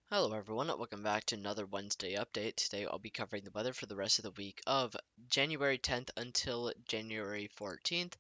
Hello everyone, welcome back to another Wednesday update. Today I'll be covering the weather for the rest of the week of January 10th until January 14th.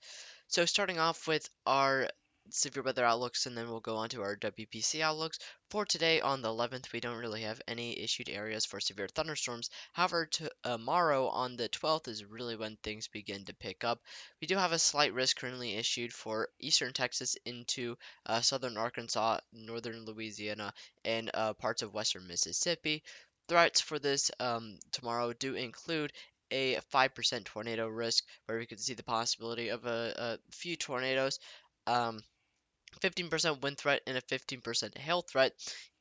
So starting off with our severe weather outlooks and then we'll go on to our WPC outlooks. For today on the 11th, we don't really have any issued areas for severe thunderstorms. However, tomorrow on the 12th is really when things begin to pick up. We do have a slight risk currently issued for eastern Texas into southern Arkansas, northern Louisiana, and parts of western Mississippi. Threats for this tomorrow do include a 5% tornado risk, where we could see the possibility of a few tornadoes, um, 15% wind threat, and a 15% hail threat.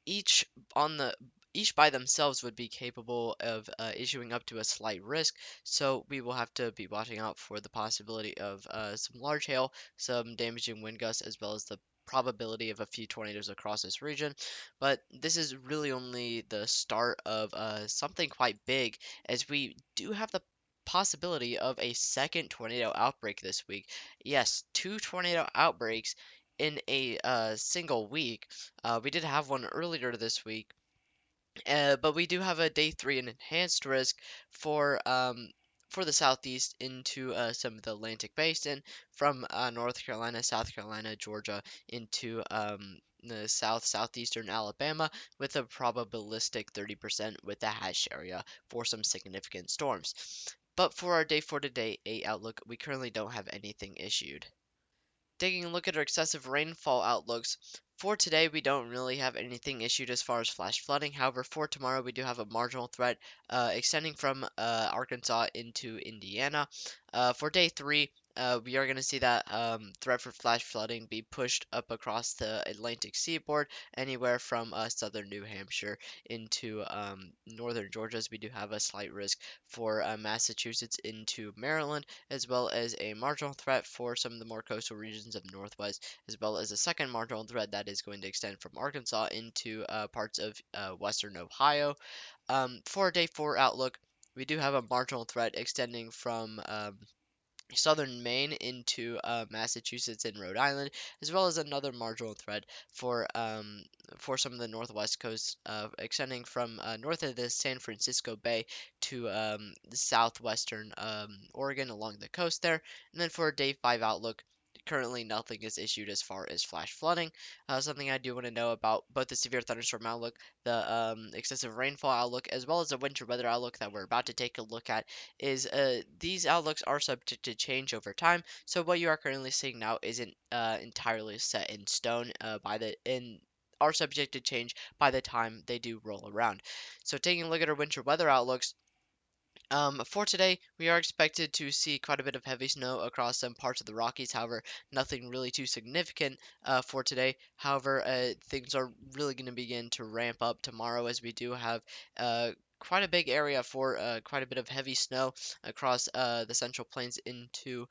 Each on the each by themselves would be capable of issuing up to a slight risk, so we will have to be watching out for the possibility of some large hail, some damaging wind gusts, as well as the probability of a few tornadoes across this region. But this is really only the start of something quite big, as we do have the possibility of a second tornado outbreak this week. Yes, two tornado outbreaks in a single week. We did have one earlier this week, but we do have a day three an enhanced risk for the southeast into some of the Atlantic Basin from North Carolina, South Carolina, Georgia into the southeastern Alabama with a probabilistic 30% with the hash area for some significant storms. But for our day 4 today 8 outlook, we currently don't have anything issued. Taking a look at our excessive rainfall outlooks, for today we don't really have anything issued as far as flash flooding. However, for tomorrow we do have a marginal threat extending from Arkansas into Indiana. For day 3, we are going to see that threat for flash flooding be pushed up across the Atlantic seaboard, anywhere from southern New Hampshire into northern Georgia, as we do have a slight risk for Massachusetts into Maryland, as well as a marginal threat for some of the more coastal regions of Northwest, as well as a second marginal threat that is going to extend from Arkansas into parts of western Ohio. For day 4 outlook, we do have a marginal threat extending from southern Maine into Massachusetts and Rhode Island, as well as another marginal threat for some of the northwest coast, extending from north of the San Francisco Bay to the southwestern Oregon along the coast there. And then for a day 5 outlook, currently nothing is issued as far as flash flooding. Something I do want to know about both the severe thunderstorm outlook, the excessive rainfall outlook, as well as the winter weather outlook that we're about to take a look at is these outlooks are subject to change over time. So what you are currently seeing now isn't entirely set in stone are subject to change by the time they do roll around. So taking a look at our winter weather outlooks, for today, we are expected to see quite a bit of heavy snow across some parts of the Rockies. However, nothing really too significant for today. However, things are really going to begin to ramp up tomorrow, as we do have quite a big area for quite a bit of heavy snow across the Central Plains into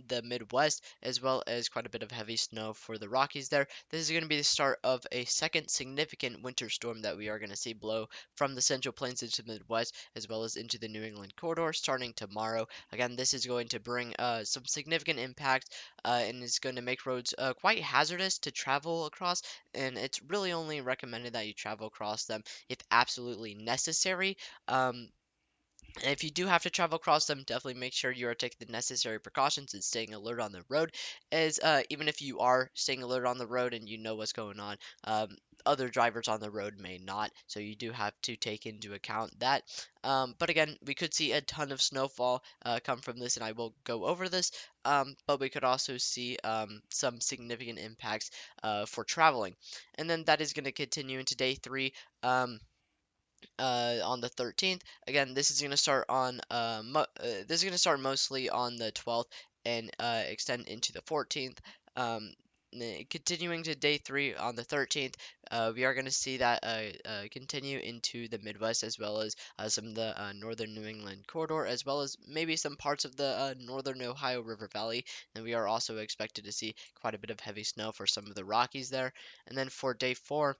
the Midwest, as well as quite a bit of heavy snow for the Rockies there. This is going to be the start of a second significant winter storm that we are going to see blow from the Central Plains into the Midwest, as well as into the New England corridor starting tomorrow. Again, this is going to bring some significant impact and is going to make roads quite hazardous to travel across, and it's really only recommended that you travel across them if absolutely necessary. Um, and if you do have to travel across them, definitely make sure you are taking the necessary precautions and staying alert on the road. As even if you are staying alert on the road and you know what's going on, other drivers on the road may not. So you do have to take into account that. But again, we could see a ton of snowfall come from this, and I will go over this. But we could also see some significant impacts for traveling. And then that is going to continue into day 3. On the 13th. Again, this is going to start on this is going to start mostly on the 12th and extend into the 14th. Um, Continuing to day 3 on the 13th, we are going to see that continue into the Midwest, as well as some of the northern New England corridor, as well as maybe some parts of the northern Ohio River Valley. And we are also expected to see quite a bit of heavy snow for some of the Rockies there. And then for day 4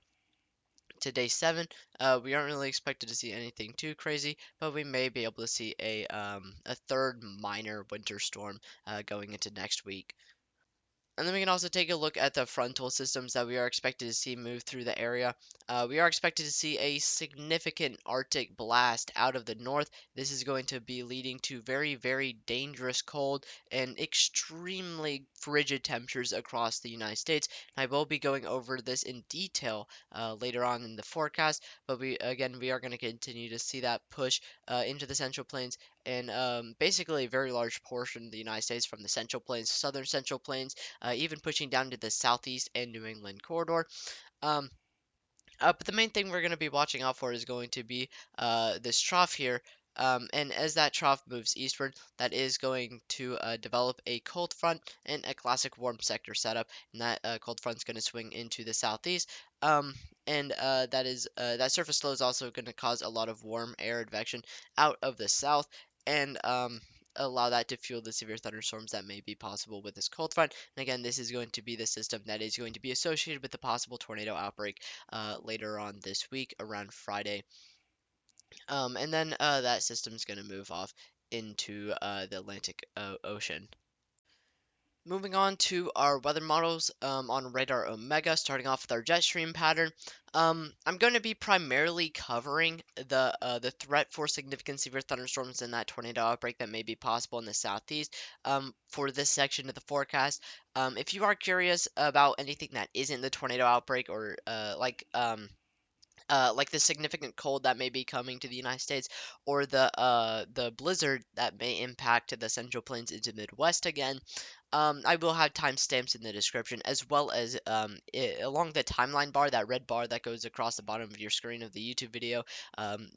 to day 7, we aren't really expected to see anything too crazy, but we may be able to see a third minor winter storm going into next week. And then we can also take a look at the frontal systems that we are expected to see move through the area. We are expected to see a significant Arctic blast out of the north. This is going to be leading to very, very dangerous cold and extremely frigid temperatures across the United States. And I will be going over this in detail later on in the forecast. But we are going to continue to see that push into the Central Plains and basically a very large portion of the United States from the Central Plains, Southern Central Plains, even pushing down to the southeast and New England corridor. Um, but the main thing we're going to be watching out for is going to be this trough here. And as that trough moves eastward, that is going to develop a cold front and a classic warm sector setup. And that cold front is going to swing into the southeast. And that surface low is also going to cause a lot of warm air advection out of the south. And allow that to fuel the severe thunderstorms that may be possible with this cold front. And again, this is going to be the system that is going to be associated with the possible tornado outbreak later on this week around Friday. And then that system is going to move off into the Atlantic Ocean. Moving on to our weather models on Radar Omega, starting off with our jet stream pattern. I'm going to be primarily covering the threat for significant severe thunderstorms and that tornado outbreak that may be possible in the southeast for this section of the forecast. If you are curious about anything that isn't the tornado outbreak or like the significant cold that may be coming to the United States, or the blizzard that may impact the Central Plains into the Midwest again. I will have timestamps in the description, as well as along the timeline bar, that red bar that goes across the bottom of your screen of the YouTube video.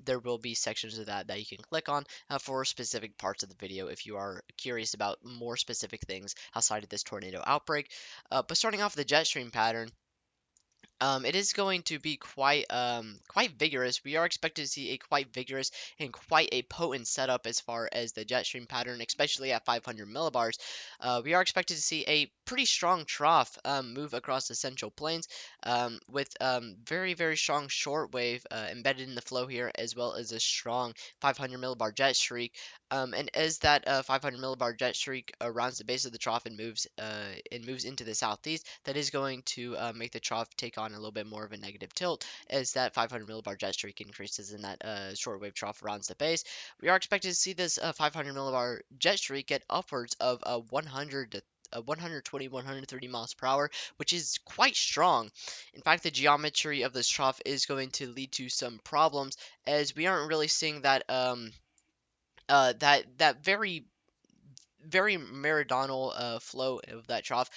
There will be sections of that you can click on for specific parts of the video if you are curious about more specific things outside of this tornado outbreak. But starting off the jet stream pattern. It is going to be quite vigorous. We are expected to see a quite vigorous and quite a potent setup as far as the jet stream pattern, especially at 500 millibars. We are expected to see a pretty strong trough move across the Central Plains with very, very strong shortwave embedded in the flow here, as well as a strong 500 millibar jet streak. And as that 500 millibar jet streak rounds the base of the trough and moves into the southeast, that is going to make the trough take on a little bit more of a negative tilt as that 500 millibar jet streak increases and that shortwave trough rounds the base. We are expected to see this 500 millibar jet streak get upwards of 100 to 120, 130 miles per hour, which is quite strong. In fact, the geometry of this trough is going to lead to some problems as we aren't really seeing that very meridional flow of that trough.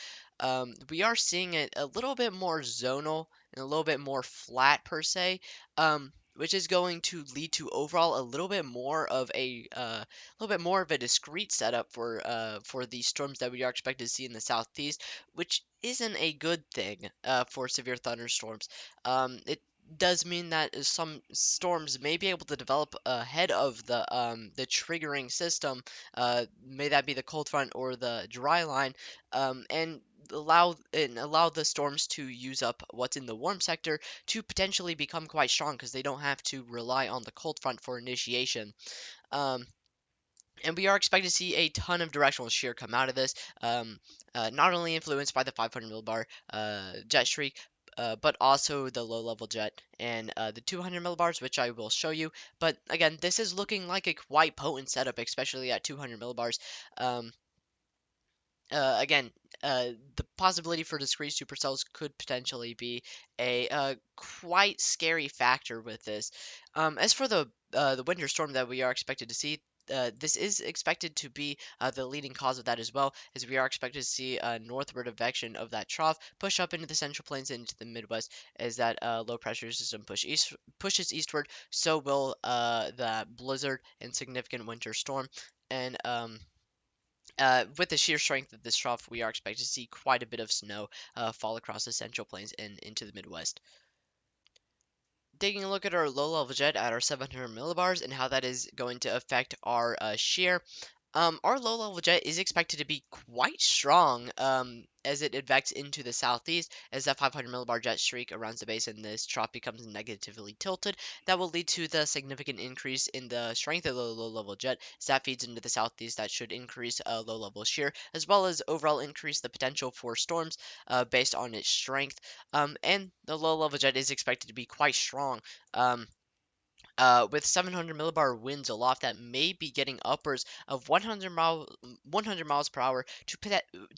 We are seeing it a little bit more zonal and a little bit more flat per se, which is going to lead to overall a little bit more of a discrete setup for the storms that we are expected to see in the southeast, which isn't a good thing for severe thunderstorms. It does mean that some storms may be able to develop ahead of the triggering system, may that be the cold front or the dry line, and allow the storms to use up what's in the warm sector to potentially become quite strong because they don't have to rely on the cold front for initiation. Um, and we are expected to see a ton of directional shear come out of this, not only influenced by the 500 millibar jet streak, but also the low level jet and the 200 millibars, which I will show you. But again, this is looking like a quite potent setup, especially at 200 millibars. Um, again, the possibility for discrete supercells could potentially be a quite scary factor with this. As for the winter storm that we are expected to see, this is expected to be the leading cause of that as well, as we are expected to see northward advection of that trough push up into the Central Plains and into the Midwest as that low pressure system pushes eastward. So will the blizzard and significant winter storm. And with the sheer strength of this trough, we are expected to see quite a bit of snow fall across the Central Plains and into the Midwest. Taking a look at our low-level jet at our 700 millibars and how that is going to affect our shear. Our low-level jet is expected to be quite strong as it advencts into the southeast. As that 500 millibar jet streak around the base and this trough becomes negatively tilted, that will lead to the significant increase in the strength of the low-level jet. As that feeds into the southeast, that should increase low-level shear, as well as overall increase the potential for storms based on its strength. And the low-level jet is expected to be quite strong. Um, with 700 millibar winds aloft that may be getting upwards of 100 miles per hour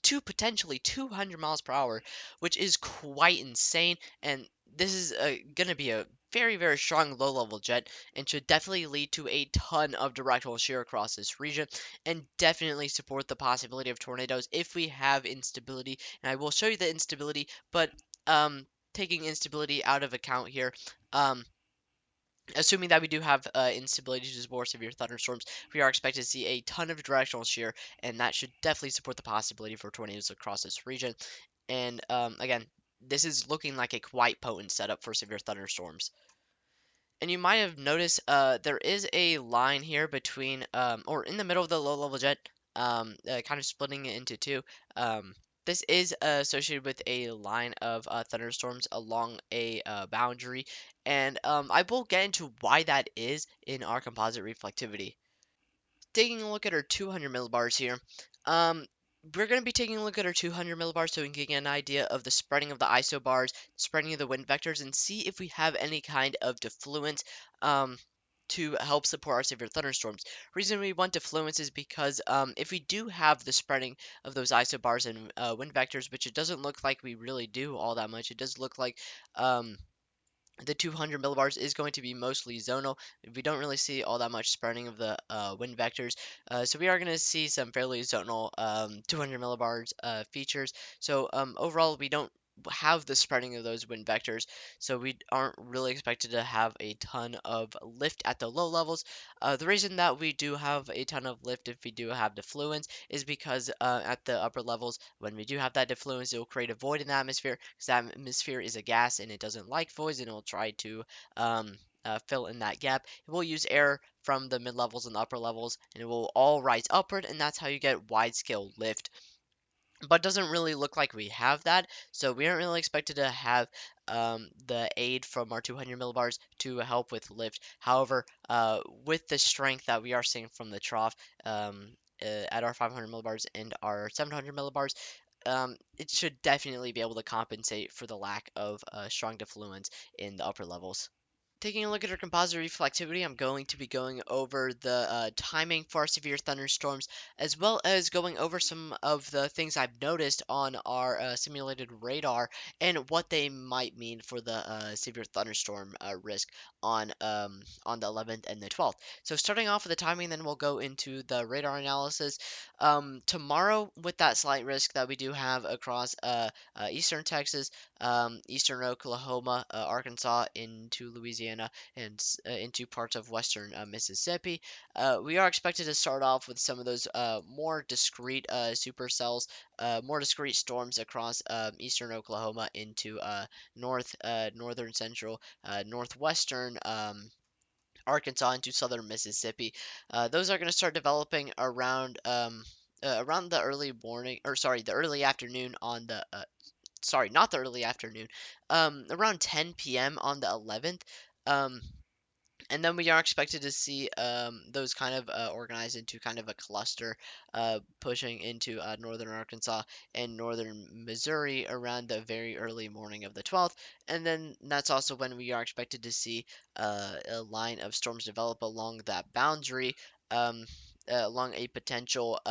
to potentially 200 miles per hour, which is quite insane. And this is going to be a very strong low-level jet and should definitely lead to a ton of directional shear across this region and definitely support the possibility of tornadoes if we have instability. And I will show you the instability, but taking instability out of account here, um, assuming that we do have instability to more severe thunderstorms, we are expected to see a ton of directional shear, and that should definitely support the possibility for tornadoes across this region. And again, this is looking like a quite potent setup for severe thunderstorms. And you might have noticed there is a line here between, or in the middle of the low-level jet, kind of splitting it into two. Um, this is associated with a line of thunderstorms along a boundary, and I will get into why that is in our composite reflectivity. Taking a look at our 200 millibars here, um, we're going to be taking a look at our 200 millibars so we can get an idea of the spreading of the isobars, spreading of the wind vectors, and see if we have any kind of defluence to help support our severe thunderstorms. Reason we want defluence is because if we do have the spreading of those isobars and wind vectors, which it doesn't look like we really do all that much, it does look like um, the 200 millibars is going to be mostly zonal. We don't really see all that much spreading of the wind vectors. So we are going to see some fairly zonal 200 millibars features. So overall, we don't have the spreading of those wind vectors, so we aren't really expected to have a ton of lift at the low levels. The reason that we do have a ton of lift if we do have defluence is because at the upper levels, when we do have that defluence, it will create a void in the atmosphere, because the atmosphere is a gas and it doesn't like voids, and it will try to fill in that gap. It will use air from the mid levels and the upper levels, and it will all rise upward, and that's how you get wide scale lift. But doesn't really look like we have that, so we aren't really expected to have the aid from our 200 millibars to help with lift. However, with the strength that we are seeing from the trough at our 500 millibars and our 700 millibars, it should definitely be able to compensate for the lack of strong defluence in the upper levels. Taking a look at our composite reflectivity, I'm going to be going over the timing for our severe thunderstorms, as well as going over some of the things I've noticed on our simulated radar and what they might mean for the severe thunderstorm risk on the 11th and the 12th. So starting off with the timing, then we'll go into the radar analysis. Tomorrow, with that slight risk that we do have across eastern Texas, eastern Oklahoma, Arkansas, into Louisiana, and into parts of western Mississippi. We are expected to start off with some of those more discrete supercells, more discrete storms across eastern Oklahoma into northern central, northwestern. Arkansas into southern Mississippi. Those are going to start developing around the early morning, or sorry, the early afternoon on the sorry, not the early afternoon, around 10 p.m. on the 11th. Um, and then we are expected to see those kind of organize into kind of a cluster, pushing into northern Arkansas and northern Missouri around the very early morning of the 12th. And then that's also when we are expected to see a line of storms develop along that boundary, um, along a potential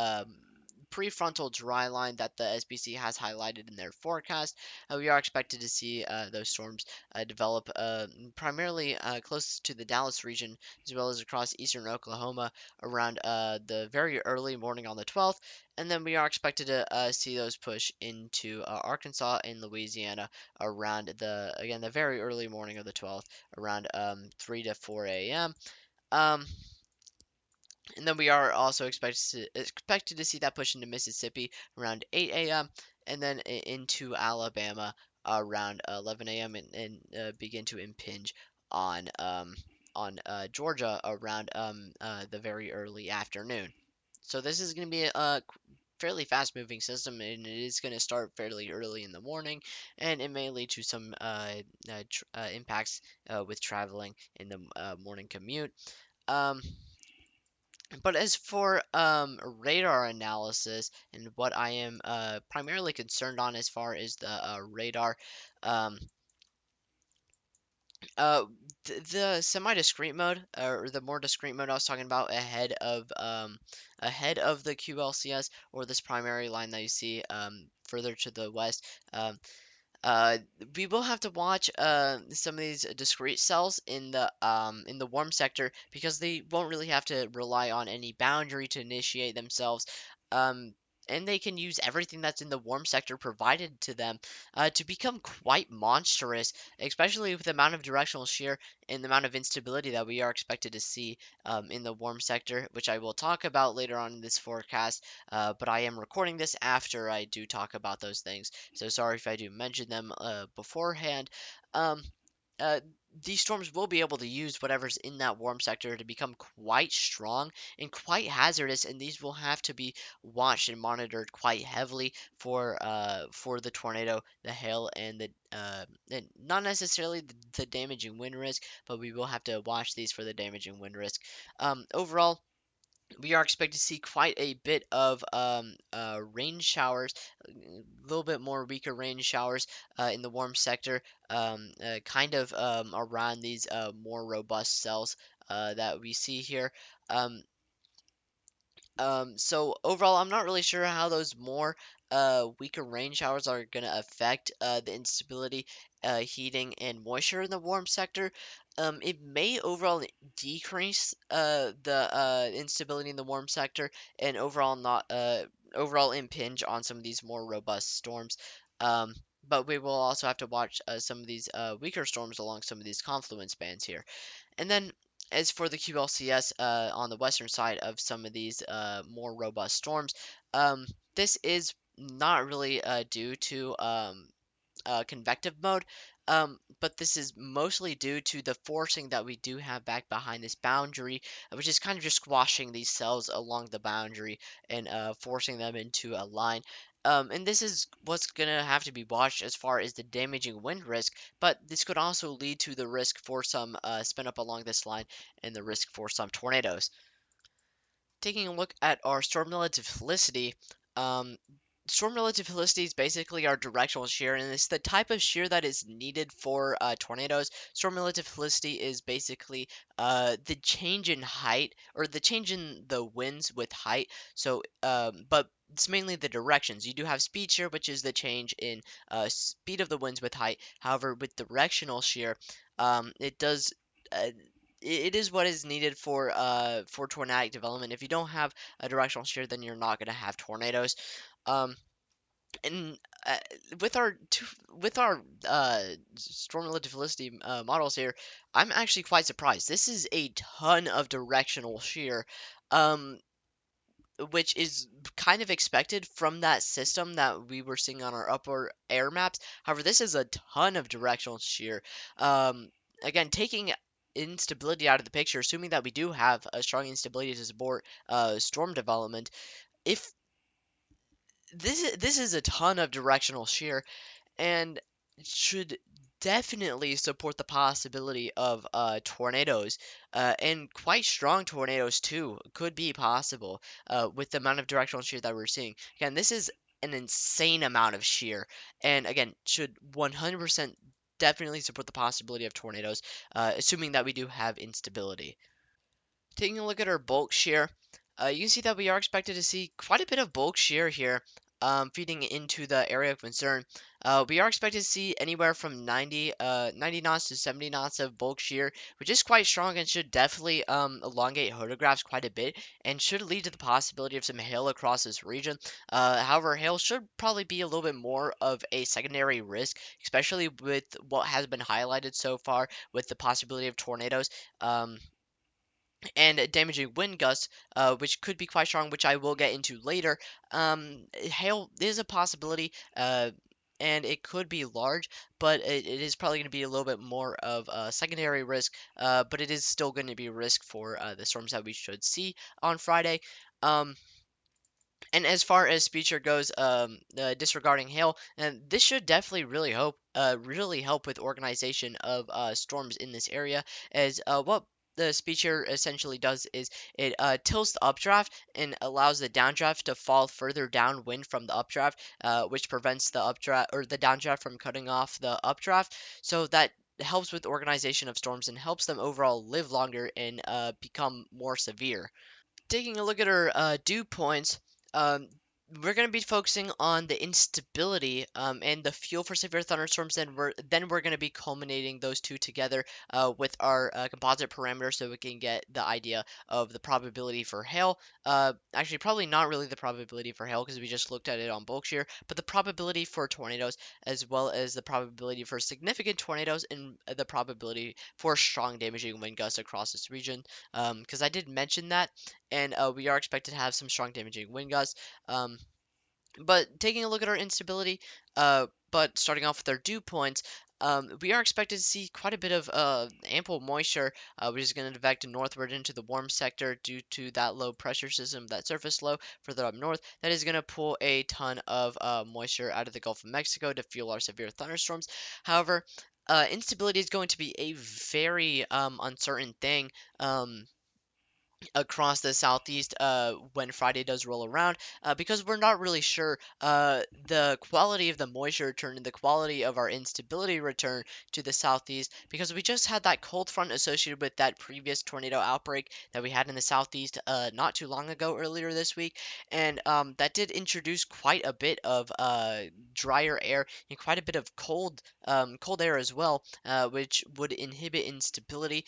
prefrontal dry line that the SPC has highlighted in their forecast. We are expected to see those storms develop primarily close to the Dallas region, as well as across eastern Oklahoma around the very early morning on the 12th. And then we are expected to see those push into Arkansas and Louisiana around the very early morning of the 12th, around 3 to 4 a.m. Um, and then we are also expected to see that push into Mississippi around 8 a.m. and then into Alabama around 11 a.m. and begin to impinge on Georgia around the very early afternoon. So this is going to be a fairly fast moving system, and it is going to start fairly early in the morning, and it may lead to some impacts with traveling in the morning commute. Um, but as for radar analysis and what I am primarily concerned on as far as the radar, um, uh, the semi-discrete mode, or the more discrete mode I was talking about ahead of the QLCS, or this primary line that you see further to the west. Um, uh, we will have to watch some of these discrete cells in the warm sector, because they won't really have to rely on any boundary to initiate themselves. Um, and they can use everything that's in the warm sector provided to them to become quite monstrous, especially with the amount of directional shear and the amount of instability that we are expected to see in the warm sector, which I will talk about later on in this forecast. But I am recording this after I do talk about those things. So sorry if I do mention them beforehand. Um, uh, these storms will be able to use whatever's in that warm sector to become quite strong and quite hazardous, and these will have to be watched and monitored quite heavily for the tornado, the hail, and not necessarily the damaging wind risk, but we will have to watch these for the damaging wind risk. Overall, we are expected to see quite a bit of rain showers, a little bit more weaker rain showers in the warm sector, kind of around these more robust cells that we see here. Um, so overall, I'm not really sure how those more weaker rain showers are going to affect the instability, heating, and moisture in the warm sector. It may overall decrease the instability in the warm sector, and overall impinge on some of these more robust storms. Um, but we will also have to watch some of these weaker storms along some of these confluence bands here. And then as for the QLCS on the western side of some of these more robust storms, this is not really due to convective mode, but this is mostly due to the forcing that we do have back behind this boundary, which is kind of just squashing these cells along the boundary and forcing them into a line. And this is what's going to have to be watched as far as the damaging wind risk, but this could also lead to the risk for some spin up along this line and the risk for some tornadoes. Taking a look at our storm relative helicity, um, storm relative helicity is basically our directional shear, and it's the type of shear that is needed for tornadoes. Storm relative helicity is basically the change in height, or the change in the winds with height. So, but it's mainly the directions. You do have speed shear, which is the change in speed of the winds with height. However, with directional shear, it does. Uh, it is what is needed for tornadic development. If you don't have a directional shear, then you're not going to have tornadoes. Um, and with our storm relative felicity models here, I'm actually quite surprised. This is a ton of directional shear, um, which is kind of expected from that system that we were seeing on our upper air maps. However, this is a ton of directional shear. Um, Again, taking instability out of the picture, assuming that we do have a strong instability to support storm development, if this is a ton of directional shear, and should definitely support the possibility of tornadoes, and quite strong tornadoes too could be possible with the amount of directional shear that we're seeing. Again, this is an insane amount of shear, and again, should 100% definitely support the possibility of tornadoes, assuming that we do have instability. Taking a look at our bulk shear, you can see that we are expected to see quite a bit of bulk shear here, feeding into the area of concern. We are expected to see anywhere from 90 knots to 70 knots of bulk shear, which is quite strong and should definitely elongate photographs quite a bit, and should lead to the possibility of some hail across this region. However, hail should probably be a little bit more of a secondary risk, especially with what has been highlighted so far with the possibility of tornadoes. And damaging wind gusts, which could be quite strong, which I will get into later. Hail is a possibility, and it could be large, but it is probably going to be a little bit more of a secondary risk, but it is still going to be a risk for the storms that we should see on Friday. Um, And as far as Speecher goes, disregarding hail, and this should definitely really help with organization of storms in this area. As what the Speecher essentially does is it tilts the updraft and allows the downdraft to fall further downwind from the updraft, which prevents the updraft or the downdraft from cutting off the updraft. So that helps with organization of storms and helps them overall live longer and become more severe. Taking a look at our dew points, um, we're going to be focusing on the instability and the fuel for severe thunderstorms. And we're going to be culminating those two together with our composite parameter, so we can get the idea of the probability for hail. Actually, probably not really the probability for hail because we just looked at it on bulk shear, but the probability for tornadoes, as well as the probability for significant tornadoes and the probability for strong damaging wind gusts across this region. Because I did mention that, and we are expected to have some strong damaging wind gusts. Um, but taking a look at our instability, but starting off with our dew points, we are expected to see quite a bit of ample moisture, which is going to defect northward into the warm sector due to that low pressure system, that surface low further up north. That is going to pull a ton of moisture out of the Gulf of Mexico to fuel our severe thunderstorms. However, instability is going to be a very uncertain thing. Across the southeast when Friday does roll around because we're not really sure the quality of the moisture return and the quality of our instability return to the southeast because we just had that cold front associated with that previous tornado outbreak that we had in the southeast not too long ago earlier this week, and that did introduce quite a bit of drier air and quite a bit of cold air as well, which would inhibit instability.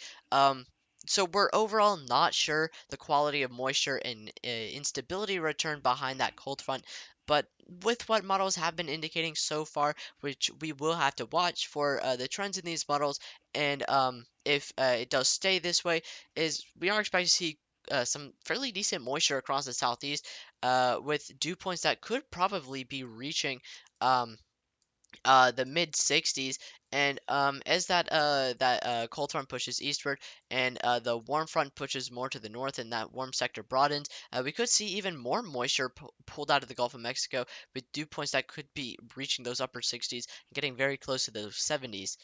So we're overall not sure the quality of moisture and instability return behind that cold front, but with what models have been indicating so far, which we will have to watch for the trends in these models, and if it does stay this way, is we are expecting to see some fairly decent moisture across the southeast, with dew points that could probably be reaching the mid 60s, and as that cold front pushes eastward and the warm front pushes more to the north and that warm sector broadens, we could see even more moisture pulled out of the Gulf of Mexico with dew points that could be reaching those upper 60s and getting very close to those 70s.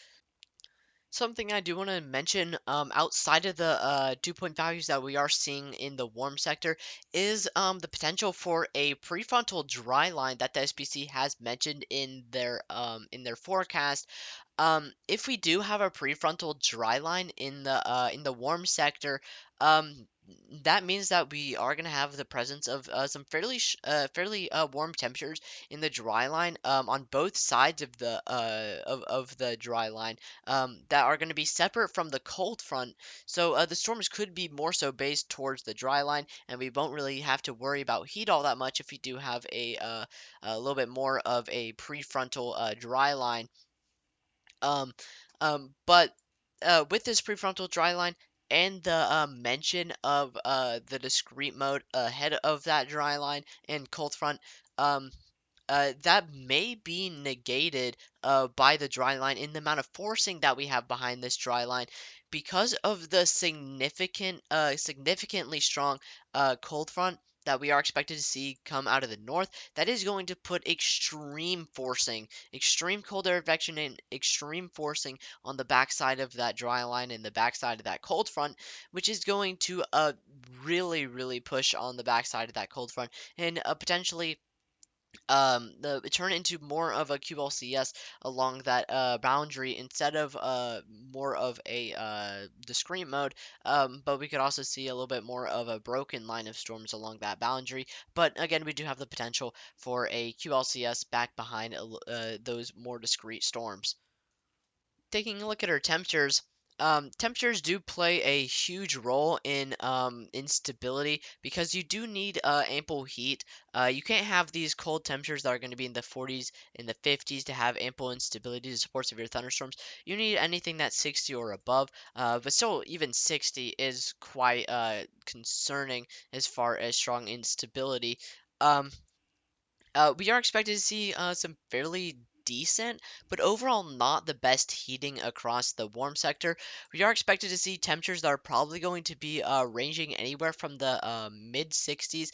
Something I do want to mention, outside of the dew point values that we are seeing in the warm sector, is the potential for a prefrontal dry line that the SPC has mentioned in their forecast. If we do have a prefrontal dry line in the warm sector, um, that means that we are going to have the presence of some fairly warm temperatures in the dry line on both sides of the dry line that are going to be separate from the cold front. So the storms could be more so based towards the dry line, and we won't really have to worry about heat all that much if we do have a little bit more of a prefrontal dry line. Um, but with this prefrontal dry line and the mention of the discrete mode ahead of that dry line and cold front, um, that may be negated by the dry line in the amount of forcing that we have behind this dry line because of the significantly strong cold front that we are expected to see come out of the north. That is going to put extreme cold air advection and extreme forcing on the backside of that dry line and the backside of that cold front, which is going to really push on the backside of that cold front and potentially the turn into more of a QLCS along that boundary instead of more of a discrete mode. But we could also see a little bit more of a broken line of storms along that boundary. But again, we do have the potential for a QLCS back behind those more discrete storms. Taking a look at our temperatures, temperatures do play a huge role in stability because you do need ample heat. You can't have these cold temperatures that are going to be in the 40s and the 50s to have ample instability to support severe thunderstorms. You need anything that's 60 or above, but still, even 60 is quite concerning as far as strong instability. Um, we are expected to see some fairly decent, but overall not the best heating across the warm sector. We are expected to see temperatures that are probably going to be ranging anywhere from the mid 60s,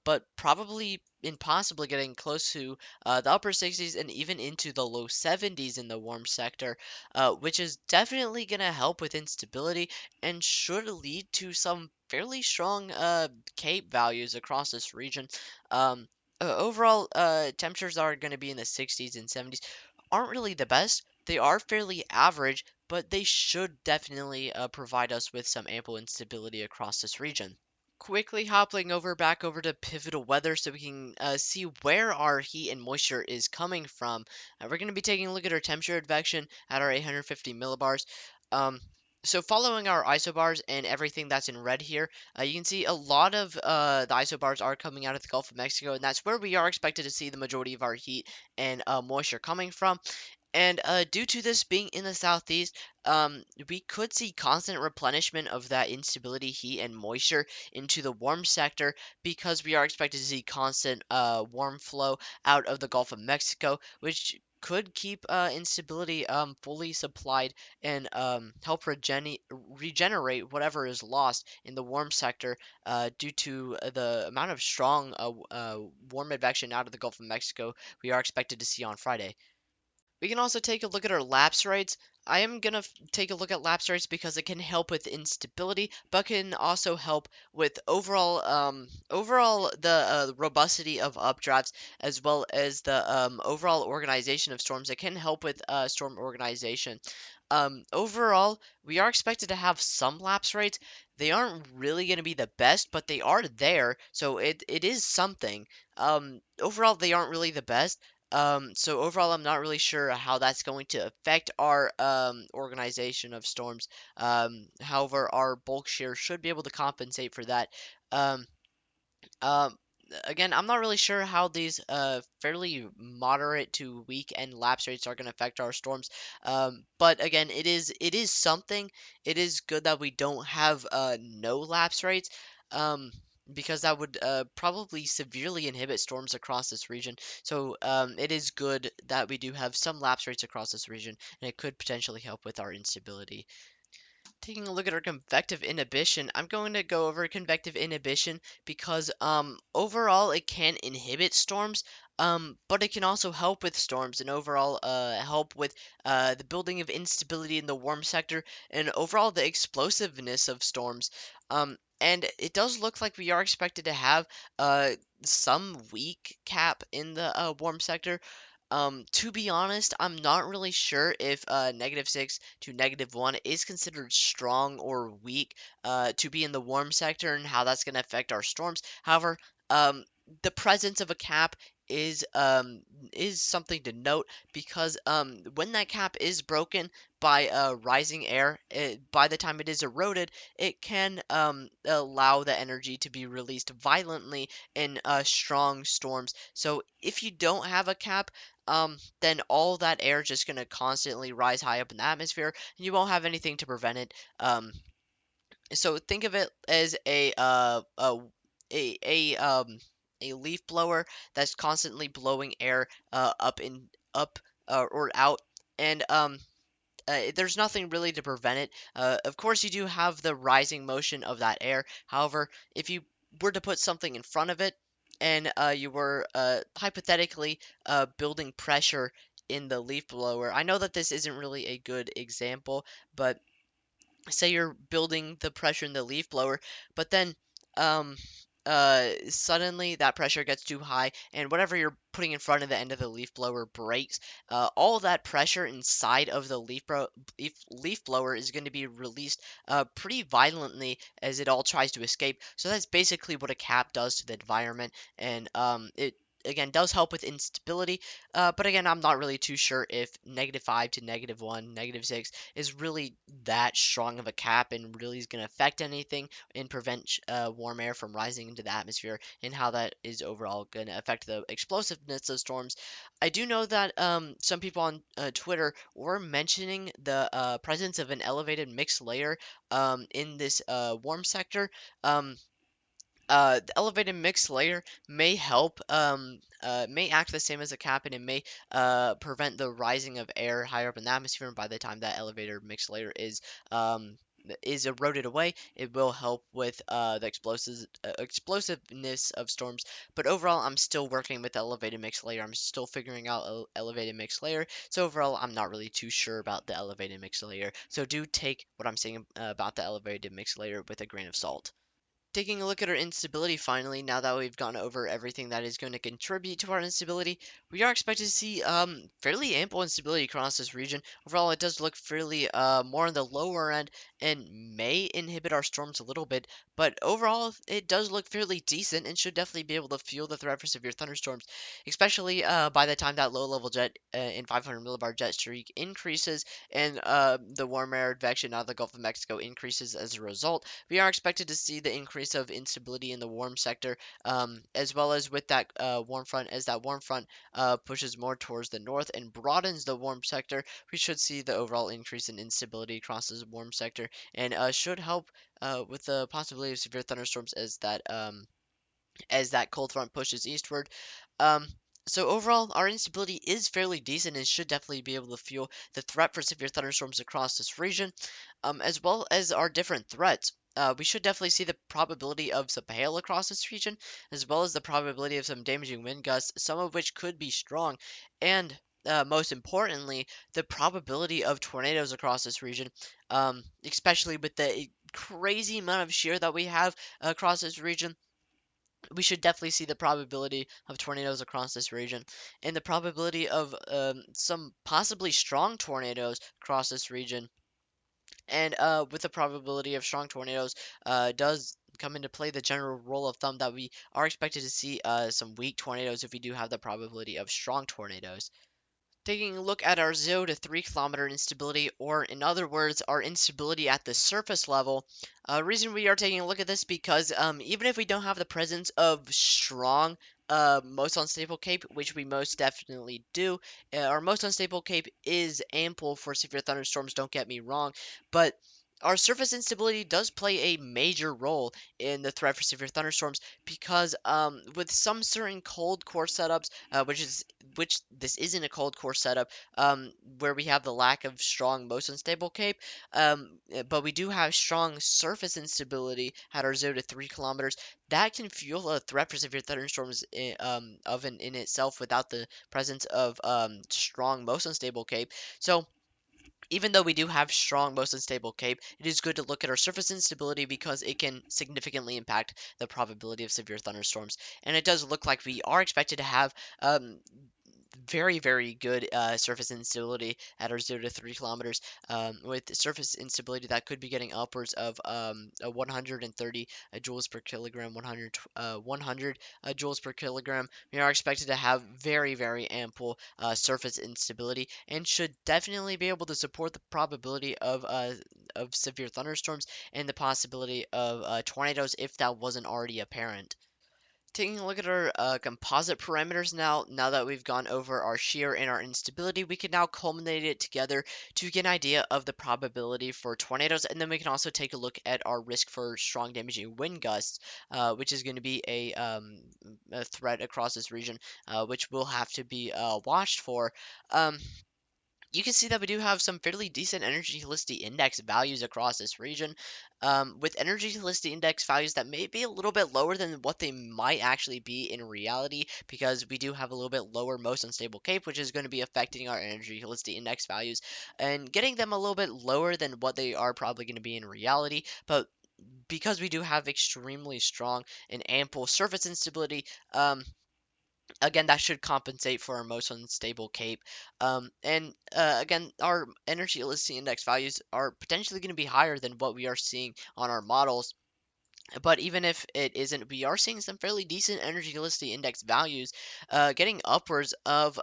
but probably and possibly getting close to the upper 60s and even into the low 70s in the warm sector, which is definitely going to help with instability and should lead to some fairly strong Cape values across this region. Um, Overall, temperatures are going to be in the 60s and 70s. Aren't really the best. They are fairly average, but they should definitely provide us with some ample instability across this region. Quickly hopping back over to pivotal weather so we can see where our heat and moisture is coming from. We're going to be taking a look at our temperature advection at our 850 millibars. Um, so following our isobars and everything that's in red here, you can see a lot of the isobars are coming out of the Gulf of Mexico, and that's where we are expected to see the majority of our heat and moisture coming from. And due to this being in the southeast, we could see constant replenishment of that instability, heat, and moisture into the warm sector because we are expected to see constant warm flow out of the Gulf of Mexico, which could keep instability fully supplied and help regenerate whatever is lost in the warm sector due to the amount of strong warm advection out of the Gulf of Mexico we are expected to see on Friday. We can also take a look at our lapse rates. I am going to take a look at lapse rates because it can help with instability, but can also help with overall the robustity of updrafts as well as the overall organization of storms. It can help with storm organization. Overall, we are expected to have some lapse rates. They aren't really going to be the best, but they are there, so it is something. Overall, they aren't really the best. So overall, I'm not really sure how that's going to affect our organization of storms. However, our bulk share should be able to compensate for that. Um, um, Again, I'm not really sure how these fairly moderate to weak end lapse rates are going to affect our storms. But again, it is something. It is good that we don't have no lapse rates. Um, because that would probably severely inhibit storms across this region. So it is good that we do have some lapse rates across this region, and it could potentially help with our instability. Taking a look at our convective inhibition, I'm going to go over convective inhibition because overall it can inhibit storms, but it can also help with storms and overall help with the building of instability in the warm sector and overall the explosiveness of storms. And it does look like we are expected to have some weak cap in the warm sector. To be honest, I'm not really sure if -6 to -1 is considered strong or weak to be in the warm sector and how that's going to affect our storms. However, um, the presence of a cap is um, is something to note because when that cap is broken by rising air, by the time it is eroded, it can allow the energy to be released violently in strong storms. So if you don't have a cap, then all that air is just going to constantly rise high up in the atmosphere, and you won't have anything to prevent it. So think of it as a a leaf blower that's constantly blowing air up or out, and there's nothing really to prevent it. Of course, you do have the rising motion of that air. However, if you were to put something in front of it and you were hypothetically building pressure in the leaf blower, I know that this isn't really a good example, but say you're building the pressure in the leaf blower, but then um, suddenly that pressure gets too high, and whatever you're putting in front of the end of the leaf blower breaks. All that pressure inside of the leaf blower is going to be released pretty violently as it all tries to escape. So that's basically what a cap does to the environment, and it again does help with instability. But again, I'm not really too sure if -5 to -1, -6 is really that strong of a cap and really is going to affect anything and prevent warm air from rising into the atmosphere and how that is overall going to affect the explosiveness of storms. I do know that some people on Twitter were mentioning the presence of an elevated mixed layer in this warm sector. Um, The elevated mix layer may help, may act the same as a cap, and it may prevent the rising of air higher up in the atmosphere. And by the time that elevator mix layer um, is eroded away, it will help with the explosiveness of storms. But overall, I'm still working with the elevated mix layer. I'm still figuring out elevated mix layer. So overall, I'm not really too sure about the elevated mix layer. So do take what I'm saying about the elevated mix layer with a grain of salt. Taking a look at our instability finally, now that we've gone over everything that is going to contribute to our instability, we are expected to see fairly ample instability across this region. Overall, it does look fairly more on the lower end and may inhibit our storms a little bit, but overall, it does look fairly decent and should definitely be able to fuel the threat for severe thunderstorms, especially by the time that low-level jet in 500 millibar jet streak increases and the warm air advection out of the Gulf of Mexico increases as a result. We are expected to see the increase of instability in the warm sector, as well as with that warm front. As that warm front pushes more towards the north and broadens the warm sector, we should see the overall increase in instability across this warm sector, and should help with the possibility of severe thunderstorms as that cold front pushes eastward. Um, so overall, our instability is fairly decent and should definitely be able to fuel the threat for severe thunderstorms across this region, as well as our different threats. We should definitely see the probability of some hail across this region, as well as the probability of some damaging wind gusts, some of which could be strong, and most importantly, the probability of tornadoes across this region, especially with the crazy amount of shear that we have across this region. We should definitely see the probability of tornadoes across this region and the probability of some possibly strong tornadoes across this region. And with the probability of strong tornadoes, does come into play the general rule of thumb that we are expected to see some weak tornadoes if we do have the probability of strong tornadoes. Taking a look at our 0 to 3 kilometer instability, or in other words, our instability at the surface level. Reason we are taking a look at this because even if we don't have the presence of strong most unstable cape, which we most definitely do, our most unstable cape is ample for severe thunderstorms, don't get me wrong, but our surface instability does play a major role in the threat for severe thunderstorms because with some certain cold core setups, which this isn't a cold core setup, where we have the lack of strong most unstable cape, but we do have strong surface instability at our 0 to 3 kilometers. That can fuel a threat for severe thunderstorms in itself without the presence of strong most unstable cape. So even though we do have strong, most unstable cape, it is good to look at our surface instability because it can significantly impact the probability of severe thunderstorms. And it does look like we are expected to have very, very good surface instability at our 0 to 3 kilometers, with surface instability that could be getting upwards of 130 joules per kilogram, 100 joules per kilogram. We are expected to have very, very ample surface instability and should definitely be able to support the probability of severe thunderstorms and the possibility of tornadoes if that wasn't already apparent. Taking a look at our composite parameters now that we've gone over our shear and our instability, we can now culminate it together to get an idea of the probability for tornadoes, and then we can also take a look at our risk for strong damaging wind gusts, which is going to be a threat across this region, which we'll have to be watched for. Um, you can see that we do have some fairly decent energy helicity index values across this region, with energy helicity index values that may be a little bit lower than what they might actually be in reality, because we do have a little bit lower most unstable cape, which is going to be affecting our energy helicity index values and getting them a little bit lower than what they are probably going to be in reality. But because we do have extremely strong and ample surface instability, again, that should compensate for our most unstable cape. And again, our energy elasticity index values are potentially going to be higher than what we are seeing on our models. But even if it isn't, we are seeing some fairly decent energy elasticity index values, getting upwards of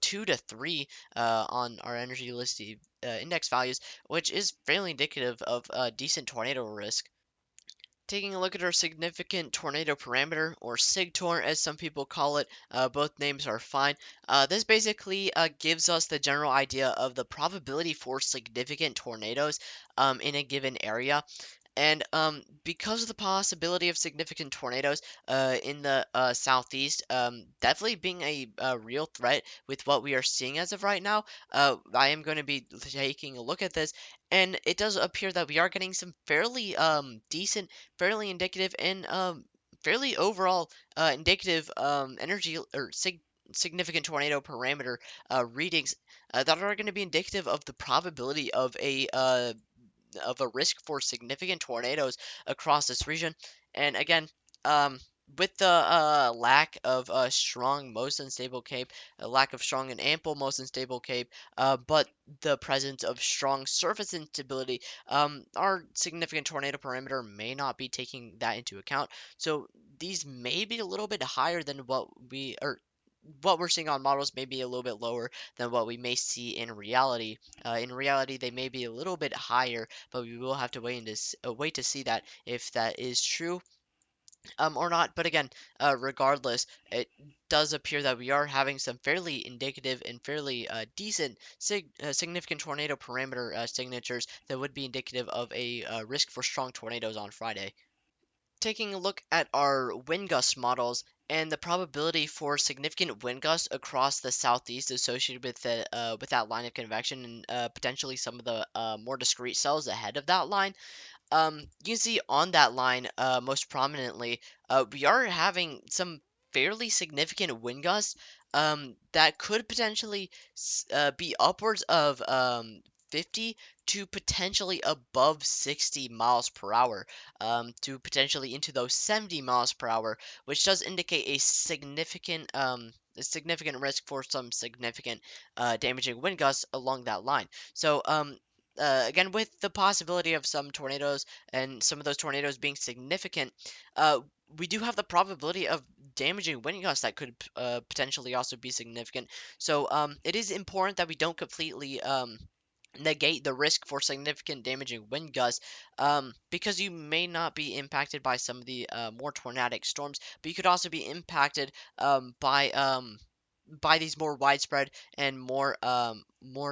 2 to 3 on our energy elasticity index values, which is fairly indicative of decent tornado risk. Taking a look at our significant tornado parameter, or SIGTOR as some people call it, both names are fine. This basically gives us the general idea of the probability for significant tornadoes in a given area. And because of the possibility of significant tornadoes in the southeast, definitely being a real threat with what we are seeing as of right now, I am going to be taking a look at this, and it does appear that we are getting some fairly decent, fairly indicative, and fairly overall indicative energy or significant tornado parameter readings that are going to be indicative of the probability of a risk for significant tornadoes across this region. And again, um, with the lack of strong, most unstable cape, a lack of strong and ample, most unstable cape, but the presence of strong surface instability, our significant tornado parameter may not be taking that into account. So these may be a little bit higher than what we're seeing on models may be a little bit lower than what we may see in reality. In reality, they may be a little bit higher, but we will have to wait to see that if that is true or not. But again, regardless, it does appear that we are having some fairly indicative and fairly decent significant tornado parameter signatures that would be indicative of a risk for strong tornadoes on Friday. Taking a look at our wind gust models and the probability for significant wind gusts across the southeast associated with that line of convection and potentially some of the more discrete cells ahead of that line, you can see on that line, most prominently, we are having some fairly significant wind gusts that could potentially be upwards of 50 to potentially above 60 miles per hour, to potentially into those 70 miles per hour, which does indicate a significant risk for some significant damaging wind gusts along that line. So, again, with the possibility of some tornadoes and some of those tornadoes being significant, uh, we do have the probability of damaging wind gusts that could potentially also be significant. So it is important that we don't completely negate the risk for significant damaging wind gusts, because you may not be impacted by some of the more tornadic storms, but you could also be impacted by these more widespread and more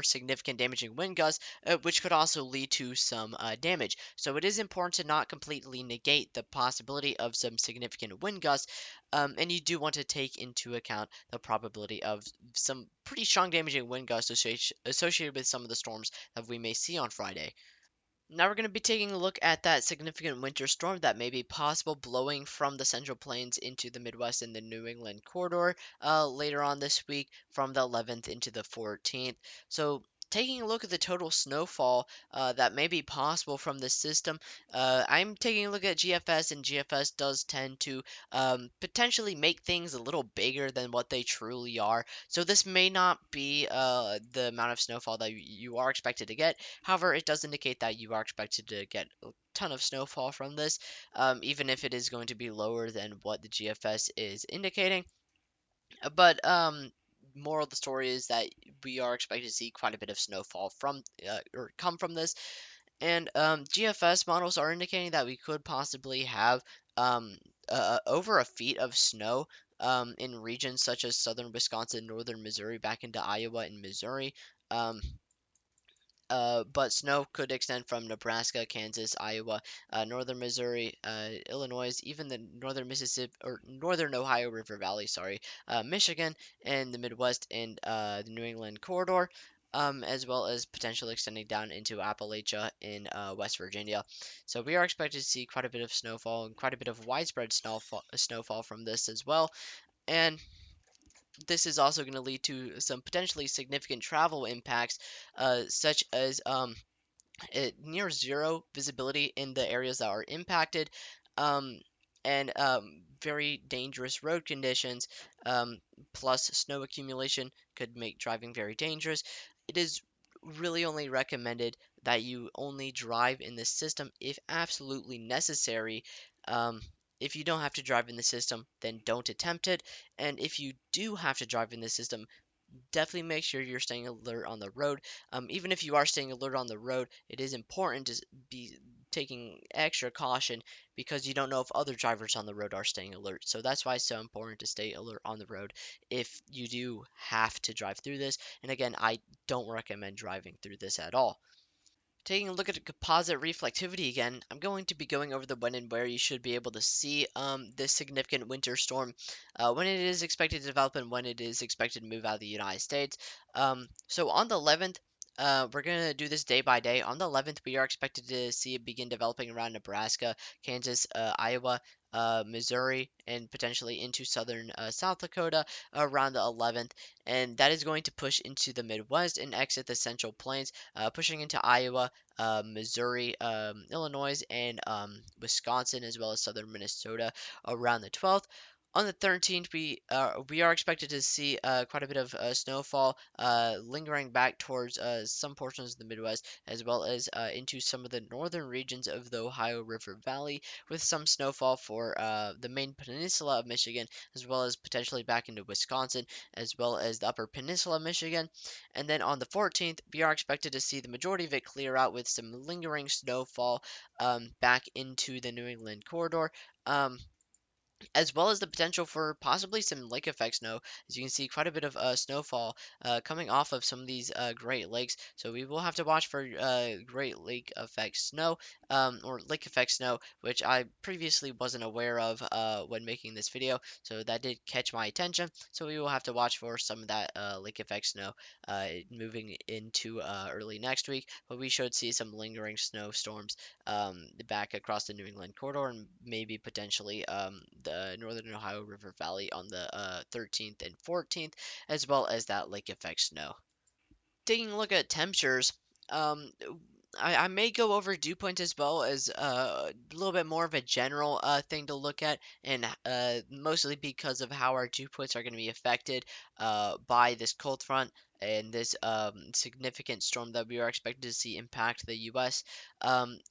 significant damaging wind gusts, which could also lead to some damage. So it is important to not completely negate the possibility of some significant wind gusts, and you do want to take into account the probability of some pretty strong damaging wind gusts associated with some of the storms that we may see on Friday. Now we're going to be taking a look at that significant winter storm that may be possible blowing from the Central Plains into the Midwest and the New England corridor later on this week from the 11th into the 14th. So taking a look at the total snowfall that may be possible from this system, I'm taking a look at GFS, and GFS does tend to potentially make things a little bigger than what they truly are. So this may not be the amount of snowfall that you are expected to get. However, it does indicate that you are expected to get a ton of snowfall from this, even if it is going to be lower than what the GFS is indicating. But moral of the story is that we are expected to see quite a bit of snowfall from or come from this, and GFS models are indicating that we could possibly have um, over a feet of snow in regions such as southern Wisconsin, northern Missouri, back into Iowa and Missouri. Um, but snow could extend from Nebraska, Kansas, Iowa, northern Missouri, Illinois, even the northern Mississippi or northern Ohio River Valley, sorry, Michigan, and the Midwest and the New England corridor, as well as potentially extending down into Appalachia in West Virginia. So we are expected to see quite a bit of snowfall and quite a bit of widespread snowfall from this as well. And this is also going to lead to some potentially significant travel impacts, such as near zero visibility in the areas that are impacted, um, and very dangerous road conditions, plus snow accumulation could make driving very dangerous. It is really only recommended that you only drive in the system if absolutely necessary. Um, if you don't have to drive in the system, then don't attempt it. And if you do have to drive in the system, definitely make sure you're staying alert on the road. Even if you are staying alert on the road, it is important to be taking extra caution because you don't know if other drivers on the road are staying alert. So that's why it's so important to stay alert on the road if you do have to drive through this. And again, I don't recommend driving through this at all. Taking a look at composite reflectivity again, I'm going to be going over the when and where you should be able to see this significant winter storm, when it is expected to develop and when it is expected to move out of the United States. So on the 11th, we're going to do this day by day. On the 11th, we are expected to see it begin developing around Nebraska, Kansas, Iowa, Missouri, and potentially into southern South Dakota around the 11th. And that is going to push into the Midwest and exit the Central Plains, pushing into Iowa, Missouri, Illinois, and Wisconsin, as well as southern Minnesota around the 12th. On the 13th, we are expected to see quite a bit of snowfall lingering back towards some portions of the Midwest, as well as into some of the northern regions of the Ohio River Valley, with some snowfall for the main peninsula of Michigan, as well as potentially back into Wisconsin, as well as the upper peninsula of Michigan. And then on the 14th, we are expected to see the majority of it clear out with some lingering snowfall back into the New England corridor. As well as the potential for possibly some lake effect snow. As you can see, quite a bit of snowfall coming off of some of these Great Lakes. So we will have to watch for Great Lake effect snow, or lake effect snow, which I previously wasn't aware of when making this video. So that did catch my attention. So we will have to watch for some of that lake effect snow moving into early next week. But we should see some lingering snowstorms back across the New England corridor and maybe potentially the Northern Ohio River Valley on the 13th and 14th, as well as that lake effect snow. Taking a look at temperatures, um, I may go over dew points as well as a little bit more of a general thing to look at, and mostly because of how our dew points are going to be affected by this cold front and this significant storm that we are expected to see impact the U.S.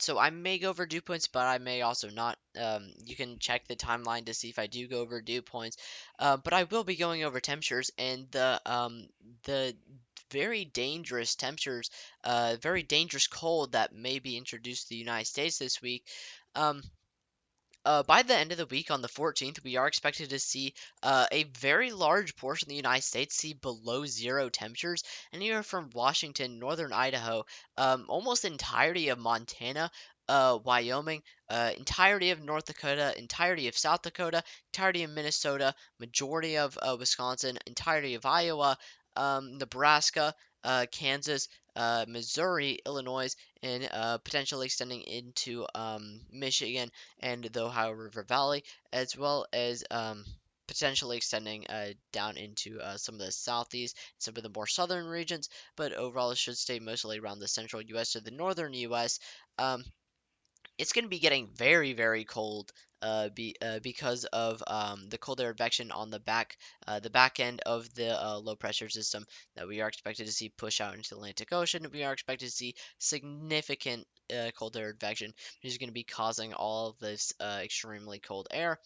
So I may go over dew points, but I may also not. You can check the timeline to see if I do go over dew points, but I will be going over temperatures and the very dangerous temperatures, very dangerous cold that may be introduced to the United States this week. Um, by the end of the week on the 14th, we are expected to see a very large portion of the United States see below zero temperatures, anywhere from Washington, northern Idaho, almost entirety of Montana, Wyoming, entirety of North Dakota, entirety of South Dakota, entirety of Minnesota, majority of Wisconsin, entirety of Iowa, Nebraska, Kansas, Missouri, Illinois, and potentially extending into Michigan and the Ohio River Valley, as well as potentially extending down into some of the southeast, some of the more southern regions, but overall it should stay mostly around the central U.S. to the northern U.S. Um, it's going to be getting very, very cold because of the cold air advection on the back end of the low pressure system that we are expected to see push out into the Atlantic Ocean. We are expected to see significant cold air advection, which is going to be causing all of this extremely cold air.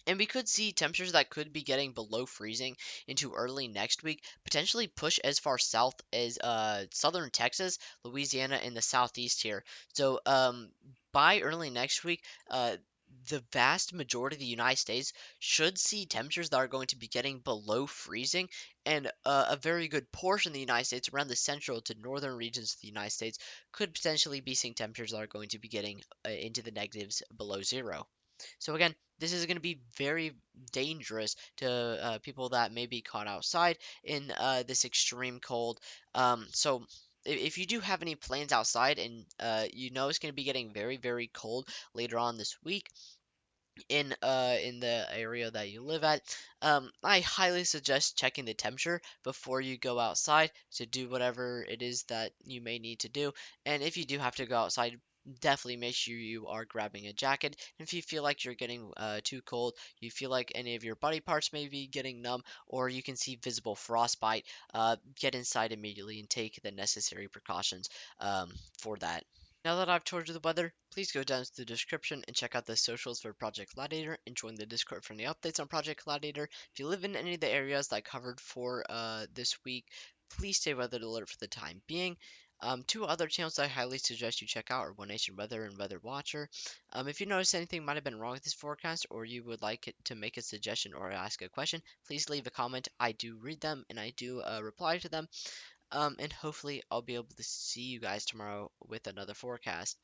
And we could see temperatures that could be getting below freezing into early next week, potentially push as far south as southern Texas, Louisiana, and the southeast here. So by early next week, the vast majority of the United States should see temperatures that are going to be getting below freezing, and a very good portion of the United States, around the central to northern regions of the United States, could potentially be seeing temperatures that are going to be getting into the negatives below zero. So again, this is going to be very dangerous to people that may be caught outside in this extreme cold. So if you do have any plans outside and you know it's going to be getting very, very cold later on this week, in the area that you live at, I highly suggest checking the temperature before you go outside to do whatever it is that you may need to do. And if you do have to go outside, definitely make sure you are grabbing a jacket. And if you feel like you're getting too cold, you feel like any of your body parts may be getting numb, or you can see visible frostbite, get inside immediately and take the necessary precautions for that. Now that I've told you the weather, please go down to the description and check out the socials for Project Gladiator and join the Discord for any updates on Project Gladiator. If you live in any of the areas that I covered for this week, please stay weather alert for the time being. Two other channels I highly suggest you check out are One Nation Weather and Weather Watcher. If you notice anything might have been wrong with this forecast, or you would like it to make a suggestion or ask a question, please leave a comment. I do read them and I do reply to them. And hopefully I'll be able to see you guys tomorrow with another forecast.